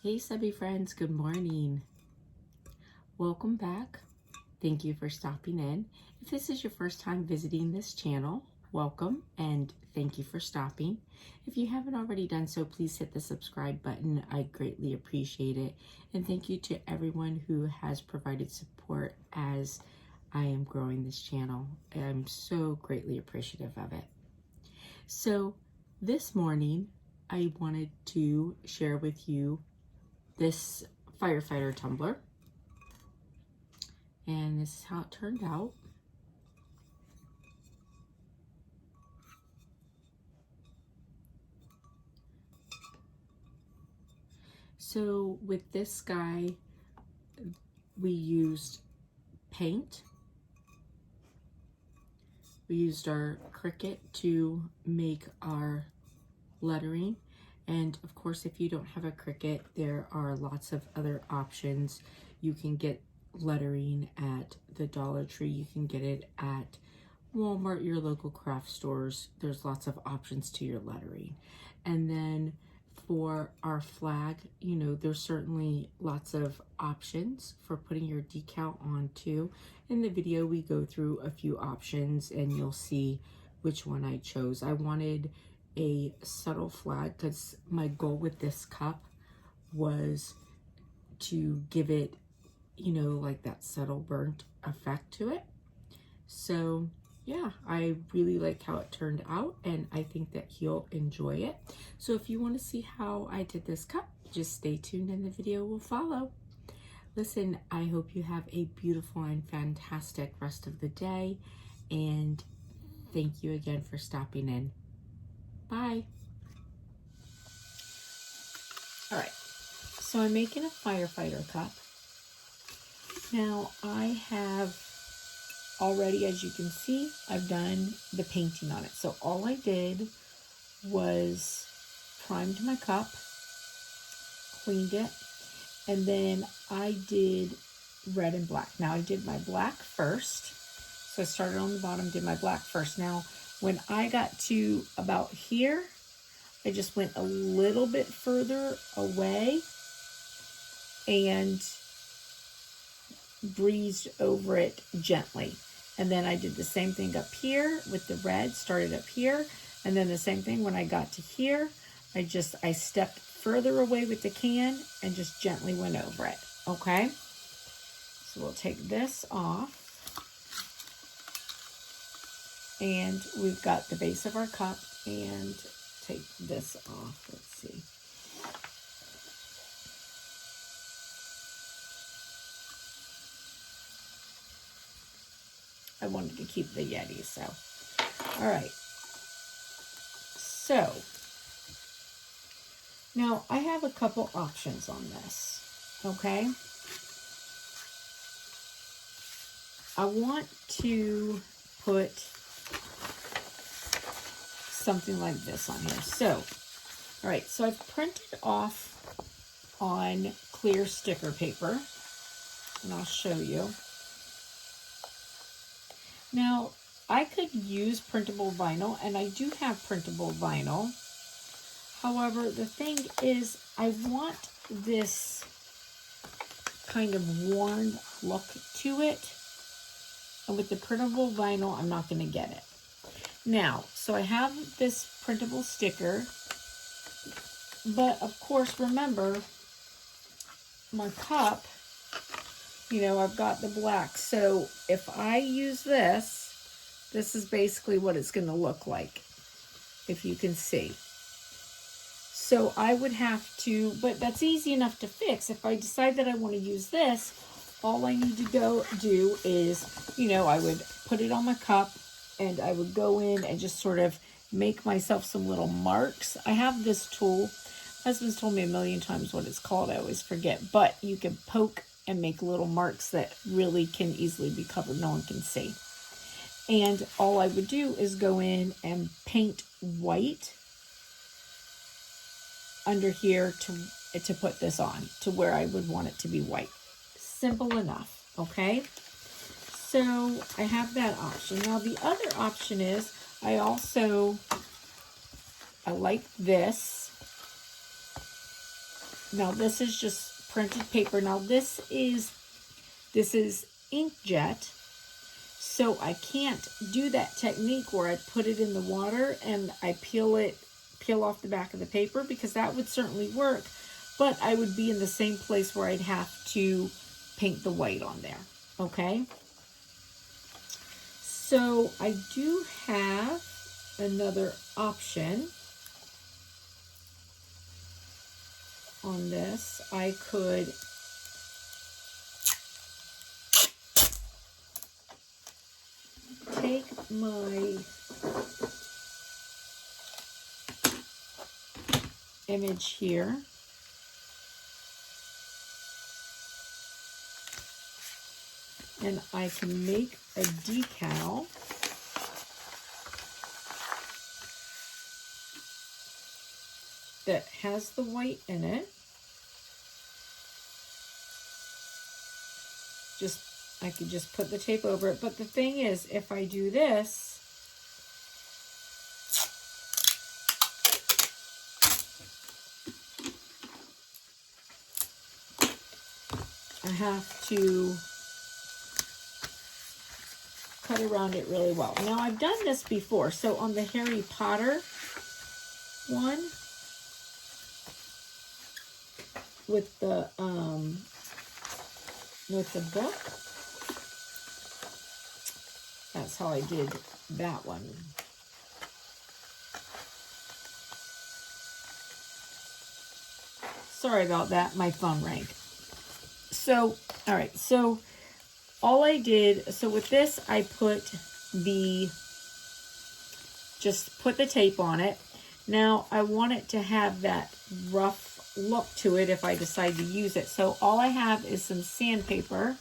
Hey subby friends, good morning. Welcome back. Thank you for stopping in. If this is your first time visiting this channel, welcome and thank you for stopping. If you haven't already done so, please hit the subscribe button. I greatly appreciate it. And thank you to everyone who has provided support as I am growing this channel. I'm so greatly appreciative of it. So this morning, I wanted to share with you this firefighter tumbler, and this is how it turned out. So with this guy, we used paint. We used our Cricut to make our lettering. And of course, if you don't have a Cricut, there are lots of other options. You can get lettering at the Dollar Tree. You can get it at Walmart, your local craft stores. There's lots of options to your lettering. And then for our flag, you know, there's certainly lots of options for putting your decal on too. In the video, we go through a few options and you'll see which one I chose. I wanted a subtle flag because my goal with this cup was to give it, you know, like that subtle burnt effect to it. So yeah, I really like how it turned out and I think that he'll enjoy it. So if you want to see how I did this cup, just stay tuned and the video will follow. Listen, I hope you have a beautiful and fantastic rest of the day, and thank you again for stopping in. Bye. All right, so I'm making a firefighter cup. Now I have already, as you can see, I've done the painting on it. So all I did was primed my cup, cleaned it, and then I did red and black. Now I did my black first. So I started on the bottom, did my black first. Now, when I got to about here, I just went a little bit further away and breezed over it gently. And then I did the same thing up here with the red, started up here. And then the same thing when I got to here, I stepped further away with the can and just gently went over it, okay? So we'll take this off. And we've got the base of our cup, and take this off. Let's see. I wanted to keep the Yeti, so. All right. So, now I have a couple options on this, okay? I want to put something like this on here. So, all right, so I've printed off on clear sticker paper, and I'll show you. Now, I could use printable vinyl, and I do have printable vinyl. However, the thing is, I want this kind of worn look to it, and with the printable vinyl, I'm not going to get it. Now, so I have this printable sticker, but of course, remember, my cup, you know, I've got the black. So if I use this, this is basically what it's going to look like, if you can see. So I would have to, but that's easy enough to fix. If I decide that I want to use this, all I need to go do is, you know, I would put it on my cup, and I would go in and just sort of make myself some little marks. I have this tool. My husband's told me a million times what it's called. I always forget. But you can poke and make little marks that really can easily be covered. No one can see. And all I would do is go in and paint white under here to put this on to where I would want it to be white. Simple enough, okay? So I have that option. Now the other option is I like this. Now this is just printed paper. Now this is inkjet. So I can't do that technique where I put it in the water and I peel off the back of the paper, because that would certainly work, but I would be in the same place where I'd have to paint the white on there, okay? So I do have another option on this. I could take my image here and I can make a decal that has the white in it. I could just put the tape over it, but the thing is, if I do this, I have to cut around it really well. Now I've done this before, so on the Harry Potter one, with the book, that's how I did that one. Sorry about that, my phone rang. So, all right, so all I did, so with this, I just put the tape on it. Now, I want it to have that rough look to it if I decide to use it. So all I have is some sandpaper,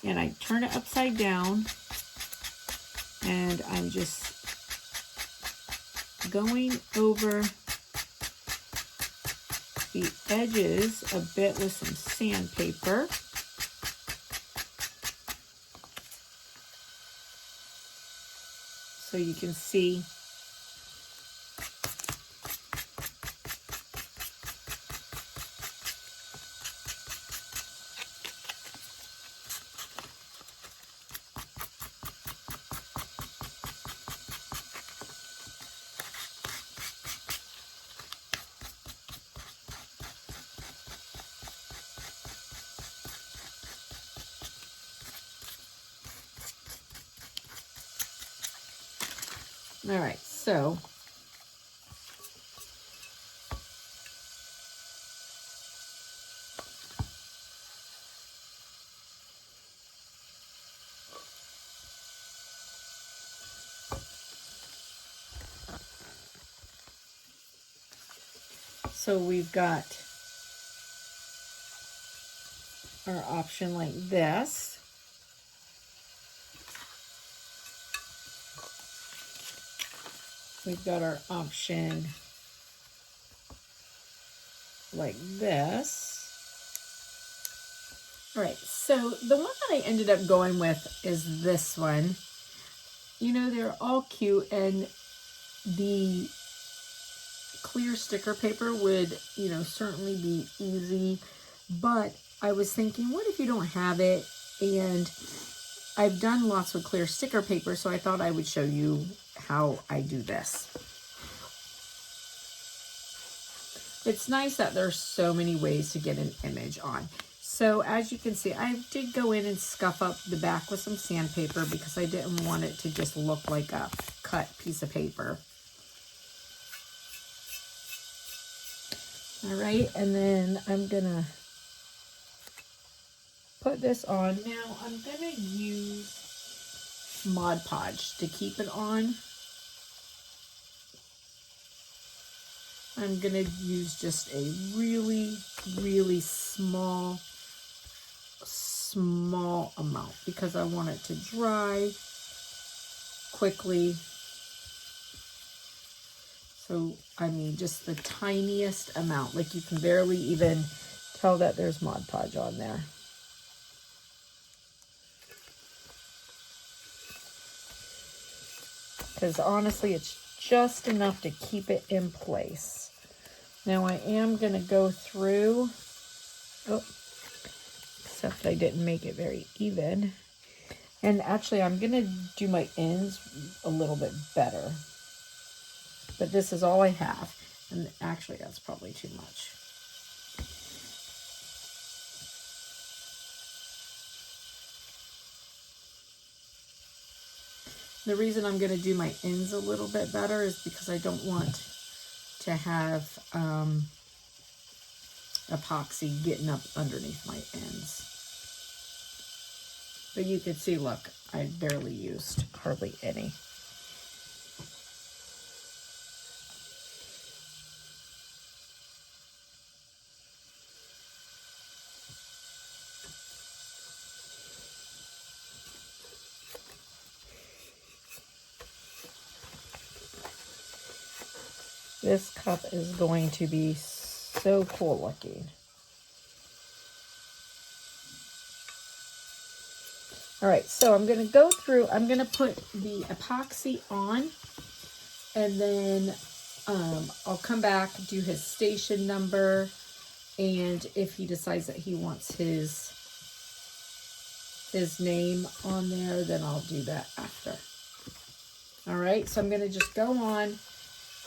and I turn it upside down, and I'm just going over the edges a bit with some sandpaper. So you can see all right, so we've got our option like this. We've got our option like this. All right, so the one that I ended up going with is this one. You know, they're all cute, and the clear sticker paper would, you know, certainly be easy, but I was thinking, what if you don't have it? And I've done lots of clear sticker paper, so I thought I would show you how I do this. It's nice that there's so many ways to get an image on. So as you can see, I did go in and scuff up the back with some sandpaper because I didn't want it to just look like a cut piece of paper. All right, and then I'm gonna put this on. Now I'm gonna use Mod Podge to keep it on. I'm gonna use just a really, really small amount because I want it to dry quickly. So, I mean, just the tiniest amount. Like, you can barely even tell that there's Mod Podge on there. Because honestly, it's just enough to keep it in place. Now I am going to go through, except I didn't make it very even. And actually I'm going to do my ends a little bit better. But this is all I have. And actually that's probably too much. The reason I'm going to do my ends a little bit better is because I don't want to have epoxy getting up underneath my ends. But you can see, look, I barely used hardly any. This cup is going to be so cool looking. All right, so I'm going to go through, I'm going to put the epoxy on, and then I'll come back, do his station number, and if he decides that he wants his name on there, then I'll do that after. All right, so I'm going to just go on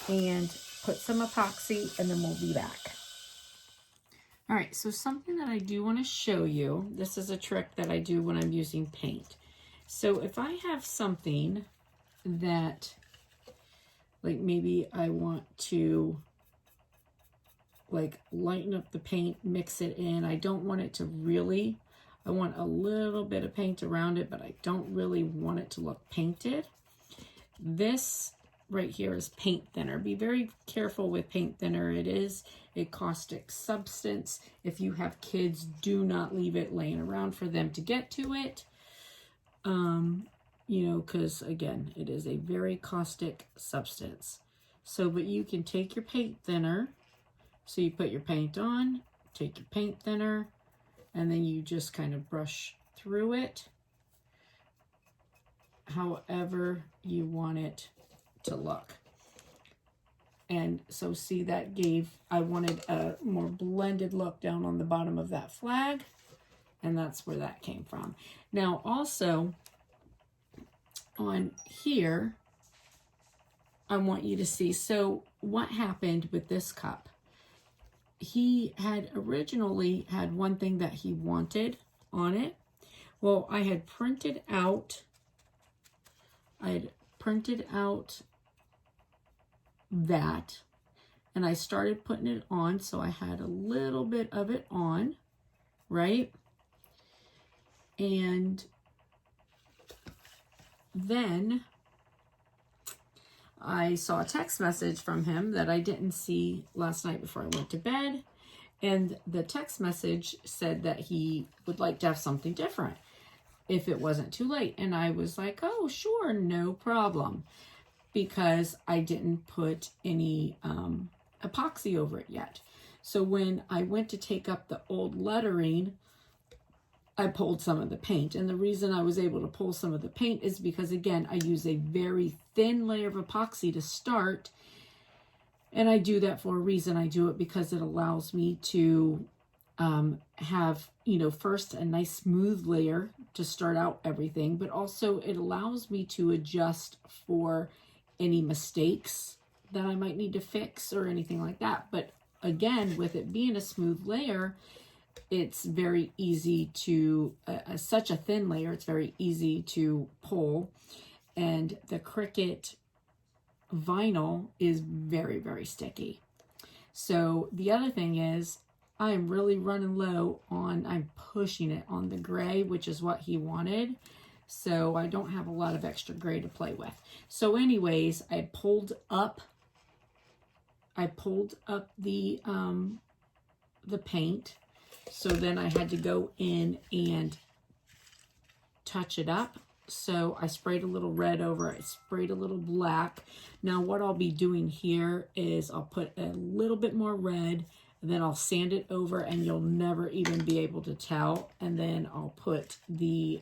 and put some epoxy, and then we'll be back. All right, so something that I do want to show you, this is a trick that I do when I'm using paint. So if I have something that, like maybe I want to like lighten up the paint, mix it in. I don't want it to really, I want a little bit of paint around it, but I don't really want it to look painted. This right here is paint thinner. Be very careful with paint thinner. It is a caustic substance. If you have kids, do not leave it laying around for them to get to it. You know, because again, it is a very caustic substance. So, but you can take your paint thinner. So you put your paint on, take your paint thinner, and then you just kind of brush through it however you want it to look. And so see, that gave, I wanted a more blended look down on the bottom of that flag, and that's where that came from. Now also on here, I want you to see, so what happened with this cup? He had originally had one thing that he wanted on it. Well, I had printed out that, and I started putting it on, so I had a little bit of it on, right? And then I saw a text message from him that I didn't see last night before I went to bed, and the text message said that he would like to have something different if it wasn't too late. And I was like, oh, sure, no problem, because I didn't put any epoxy over it yet. So when I went to take up the old lettering, I pulled some of the paint. And the reason I was able to pull some of the paint is because, again, I use a very thin layer of epoxy to start. And I do that for a reason. I do it because it allows me to have, you know, first a nice smooth layer to start out everything, but also it allows me to adjust for any mistakes that I might need to fix or anything like that. But again, with it being a smooth layer, it's very easy to, such a thin layer, it's very easy to pull. And the Cricut vinyl is very, very sticky. So the other thing is, I'm really running low on, I'm pushing it on the gray, which is what he wanted. So I don't have a lot of extra gray to play with. So anyways, I pulled up the paint. So then I had to go in and touch it up. So I sprayed a little red over it, I sprayed a little black. Now what I'll be doing here is I'll put a little bit more red, and then I'll sand it over and you'll never even be able to tell. And then I'll put the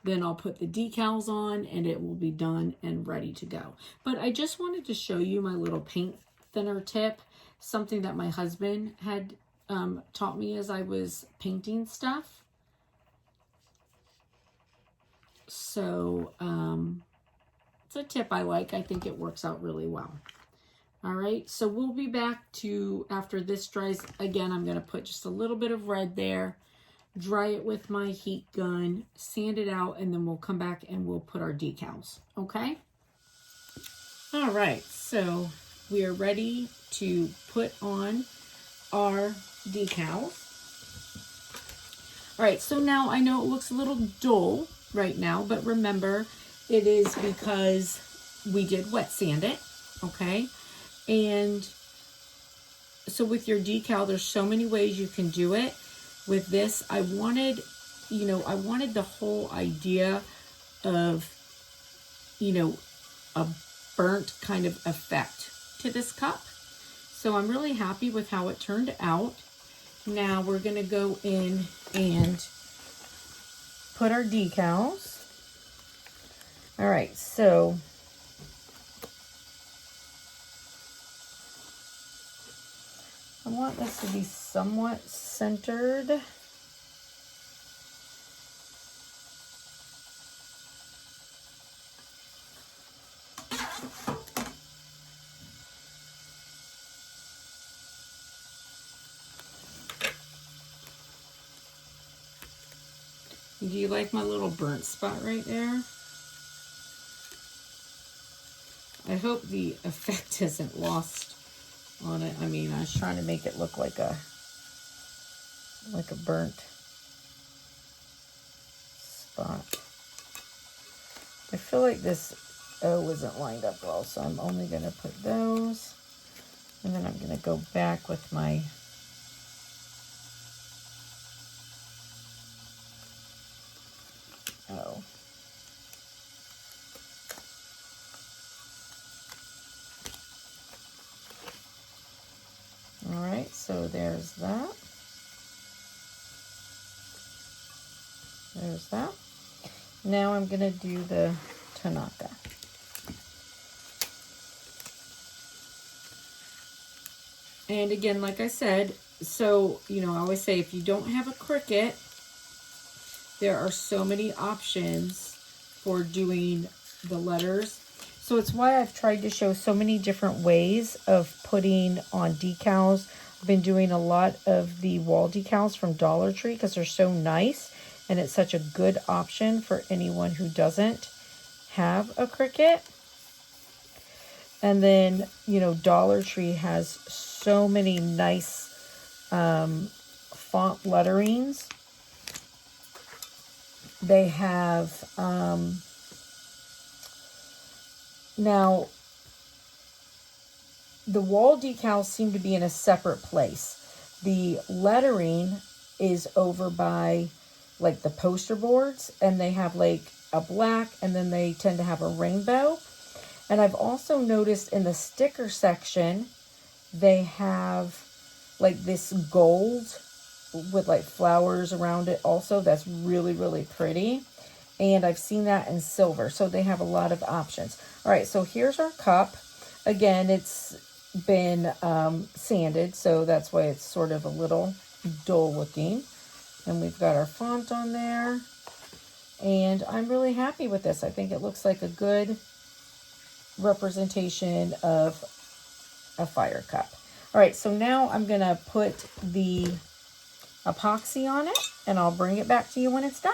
Then I'll put the decals on and it will be done and ready to go. But I just wanted to show you my little paint thinner tip, something that my husband had taught me as I was painting stuff. So it's a tip I like. I think it works out really well. All right, so we'll be back to, after this dries, again, I'm going to put just a little bit of red there, dry it with my heat gun, sand it out, and then we'll come back and we'll put our decals, okay? All right, so we are ready to put on our decals. All right, so now I know it looks a little dull right now, but remember, it is because we did wet sand it, okay? And so with your decal, there's so many ways you can do it. With this, I wanted, you know, I wanted the whole idea of, you know, a burnt kind of effect to this cup. So I'm really happy with how it turned out. Now we're going to go in and put our decals. All right, so I want this to be somewhat centered. Do you like my little burnt spot right there? I hope the effect isn't lost on it. I mean, I was trying to make it look like a burnt spot. I feel like this O isn't lined up well, so I'm only going to put those, and then I'm going to go back with my O. All right, so there's that. There's that. Now I'm going to do the Tanaka. And again, like I said, so, you know, I always say if you don't have a Cricut, there are so many options for doing the letters. So it's why I've tried to show so many different ways of putting on decals. I've been doing a lot of the wall decals from Dollar Tree because they're so nice, and it's such a good option for anyone who doesn't have a Cricut. And then, you know, Dollar Tree has so many nice font letterings. They have, now, the wall decals seem to be in a separate place. The lettering is over by, like, the poster boards, and they have, like, a black, and then they tend to have a rainbow. And I've also noticed in the sticker section, they have, like, this gold with, like, flowers around it also. That's really, really pretty. And I've seen that in silver. So they have a lot of options. All right, so here's our cup. Again, it's been sanded, so that's why it's sort of a little dull looking. And we've got our font on there. And I'm really happy with this. I think it looks like a good representation of a fire cup. All right, so now I'm going to put the epoxy on it, and I'll bring it back to you when it's done.